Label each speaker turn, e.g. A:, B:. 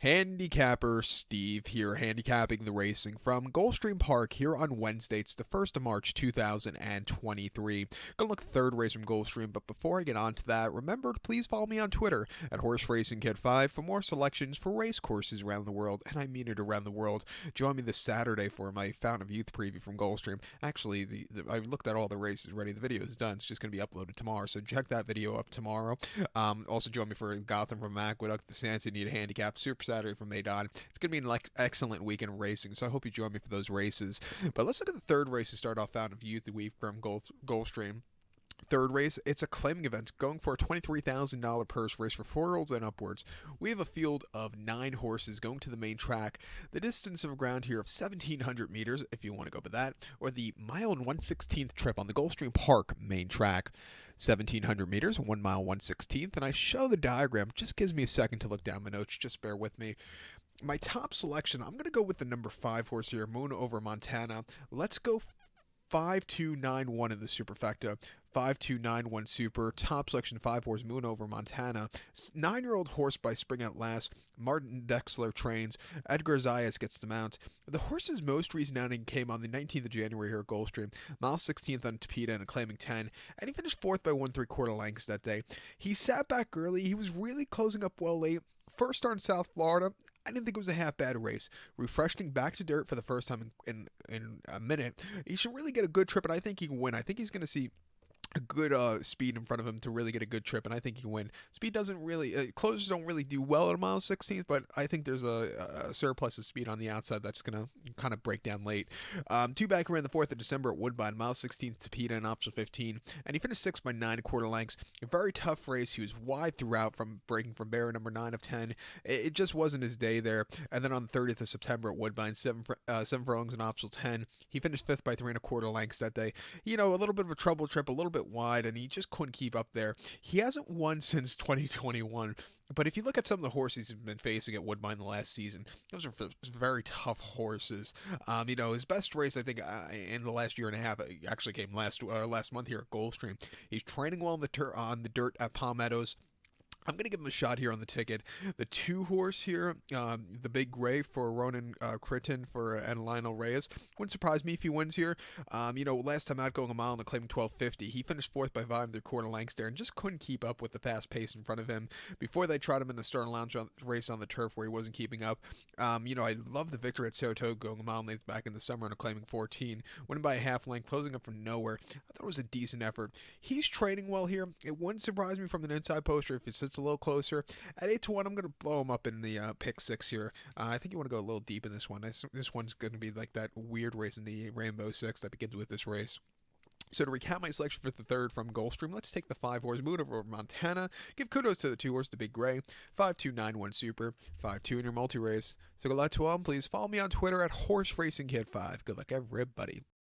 A: Handicapper Steve here, handicapping the racing from Gulfstream Park here on Wednesday. It's the 1st of March 2023. Gonna look at the third race from Gulfstream, but before I get on to that, remember to please follow me on Twitter at HorseRacingKid5 for more selections for race courses around the world, and I mean it around the world. Join me this Saturday for my Fountain of Youth preview from Gulfstream. Actually, I looked at all the races already. The video is done. It's just going to be uploaded tomorrow, so check that video up tomorrow. Also join me for Gotham from Aqueduct, the Sans Anita Handicap, Super Saturday from Maydon. It's going to be an excellent weekend of racing, so I hope you join me for those races. But let's look at the third race to start off Fountain of Youth week from Gulfstream. Third race, it's a claiming event going for a $23,000 purse race for 4-year-olds and upwards. We have a field of 9 horses going to the main track. The distance of ground here of 1,700 meters, if you want to go by that, or the mile and 1/16th trip on the Gulfstream Park main track. 1,700 meters, 1 mile 1/16th, and I show the diagram. Just gives me a second to look down my notes. Just bear with me. My top selection, I'm going to go with the number 5 horse here, Moon Over Montana. Let's go 5291 in the superfecta. 5291 super, top selection 5 horse, Moon Over Montana. 9-year-old horse by Spring at Last. Martin Dexler trains. Edgar Zayas gets the mount. The horse's most recent outing came on the 19th of January here at Gulfstream. Mile 16th on Topeka and a claiming 10. And he finished 4th by 1 3/4 lengths that day. He sat back early. He was really closing up well late. First start in South Florida. I didn't think it was a half bad race. Refreshing back to dirt for the first time in a minute. He should really get a good trip, and I think he can win. I think he's going to see a good speed in front of him to really get a good trip, and I think he can win. Speed doesn't really, closers don't really do well at a mile 16th, but I think there's a surplus of speed on the outside that's going to kind of break down late. 2 back ran the 4th of December at Woodbine, mile 16th to Peta and optional 15, and he finished 6th by 9 1/4 lengths. A very tough race. He was wide throughout from breaking from barrier number 9 of 10. It just wasn't his day there. And then on the 30th of September at Woodbine, 7 furlongs and optional 10. He finished 5th by 3 1/4 lengths that day. You know, a little bit of a trouble trip, a little bit wide, and he just couldn't keep up there. He hasn't won since 2021, but if you look at some of the horses he's been facing at Woodbine the last season, those are very tough horses. You know, his best race, I think, in the last year and a half, actually came last month here at Gulfstream. He's training well on the dirt at Palm Meadows. I'm going to give him a shot here on the ticket. The 2 horse here, the Big Gray for Ronan Critton and Lionel Reyes. Wouldn't surprise me if he wins here. You know, last time out going a mile and claiming 12:50, he finished 4th by 5 3/4 lengths there and just couldn't keep up with the fast pace in front of him before they tried him in the Stern Lounge race on the turf where he wasn't keeping up. You know, I love the victory at Saratoga going a mile and length back in the summer and a claiming 14. Winning by a half length, closing up from nowhere. I thought it was a decent effort. He's training well here. It wouldn't surprise me from an inside poster if it sits a little closer. At 8-1, I'm going to blow him up in the pick 6 here. I think you want to go a little deep in this one. This one's going to be like that weird race in the Rainbow 6 that begins with this race. So to recap my selection for the third from Gulfstream, let's take the 5 horse Moon Over Montana. Give kudos to the 2 horse, the Big Gray. 5291 super. 5-2 in your multi-race. So good luck to all. Please follow me on Twitter at HorseRacingKid5. Good luck, everybody.